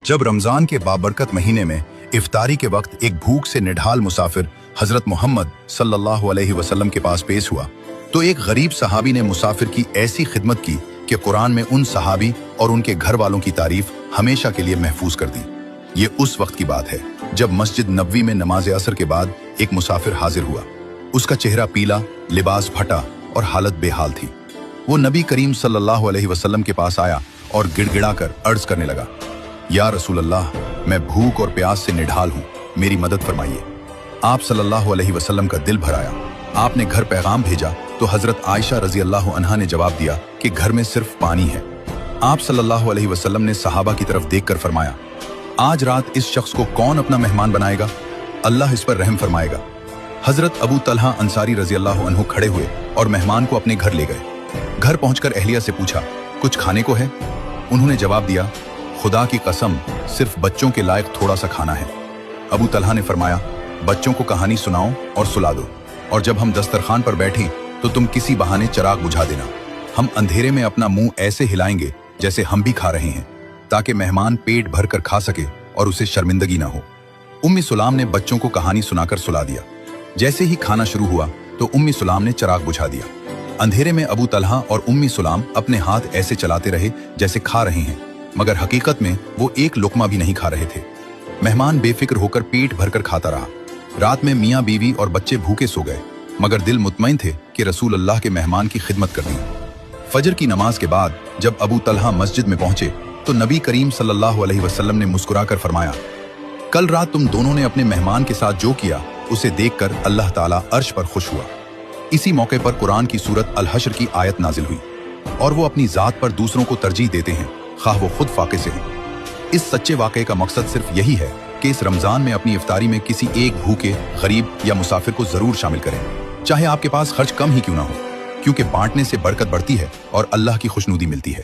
जब रमजान के बाबरकत महीने में इफ्तारी के वक्त एक भूख से निढाल मुसाफिर हजरत मोहम्मद सल्लल्लाहु अलैहि वसल्लम के पास पेश हुआ तो एक गरीब सहाबी ने मुसाफिर की ऐसी खिदमत की कि कुरान में उन सहाबी और उनके घर वालों की तारीफ हमेशा के लिए महफूज कर दी। ये उस वक्त की बात है जब मस्जिद नबवी में नमाज असर के बाद एक मुसाफिर हाजिर हुआ। उसका चेहरा पीला, लिबास फटा और हालत बेहाल थी। वो नबी करीम सल्लल्लाहु अलैहि वसल्लम के पास आया और गिड़गिड़ाकर अर्ज करने लगा, या रसूल अल्लाह, मैं भूख और प्यास से निढाल हूँ, मेरी मदद फरमाइए। आप सल्लल्लाहु अलैहि वसल्लम का दिल भर आया। आपने घर पैगाम भेजा तो हजरत आयशा रजी अल्लाह अन्हा ने जवाब दिया कि घर में सिर्फ पानी है। आप सल्लल्लाहु अलैहि वसल्लम ने सहाबा की तरफ देखकर फरमाया, आज रात इस शख्स को कौन अपना मेहमान बनाएगा? अल्लाह इस पर रहम फरमाएगा। हजरत अबू तलहा अंसारी रजी अल्लाह अन्हु खड़े हुए और मेहमान को अपने घर ले गए। घर पहुंचकर अहलिया से पूछा, कुछ खाने को है? उन्होंने जवाब दिया, खुदा की कसम, सिर्फ बच्चों के लायक थोड़ा सा खाना है। अबू तलहा ने फरमाया, बच्चों को कहानी सुनाओ और सुला दो, और जब हम दस्तरखान पर बैठें तो तुम किसी बहाने चिराग बुझा देना। हम अंधेरे में अपना मुंह ऐसे हिलाएंगे जैसे हम भी खा रहे हैं, ताकि मेहमान पेट भर कर खा सके और उसे शर्मिंदगी ना हो। उम्मी सुलाम ने बच्चों को कहानी सुनाकर सुला दिया। जैसे ही खाना शुरू हुआ तो उम्मी सुलाम ने चिराग बुझा दिया। अंधेरे में अबू तलहा और उम्मी सुलाम अपने हाथ ऐसे चलाते रहे जैसे खा रहे हैं, मगर हकीकत में वो एक लुकमा भी नहीं खा रहे थे। मेहमान बेफिक्र होकर पेट भरकर खाता रहा। रात में मियाँ बीवी और बच्चे भूखे सो गए, मगर दिल मुतमईन थे कि रसूल अल्लाह के मेहमान की खिदमत करनी। फजर की नमाज के बाद जब अबू तलहा मस्जिद में पहुंचे तो नबी करीम सल्लल्लाहु अलैहि वसल्लम ने मुस्कुराकर फरमाया, कल रात तुम दोनों ने अपने मेहमान के साथ जो किया उसे देखकर अल्लाह ताला अर्श पर खुश हुआ। इसी मौके पर कुरान की सूरत अल हश्र की आयत नाजिल हुई, और वो अपनी जात पर दूसरों को तरजीह देते हैं, खाह वो खुद फाके से हैं। इस सच्चे वाक़े का मकसद सिर्फ यही है कि इस रमजान में अपनी इफ्तारी में किसी एक भूखे, गरीब या मुसाफिर को जरूर शामिल करें, चाहे आपके पास खर्च कम ही क्यों ना हो, क्योंकि बांटने से बरकत बढ़ती है और अल्लाह की खुशनुदी मिलती है।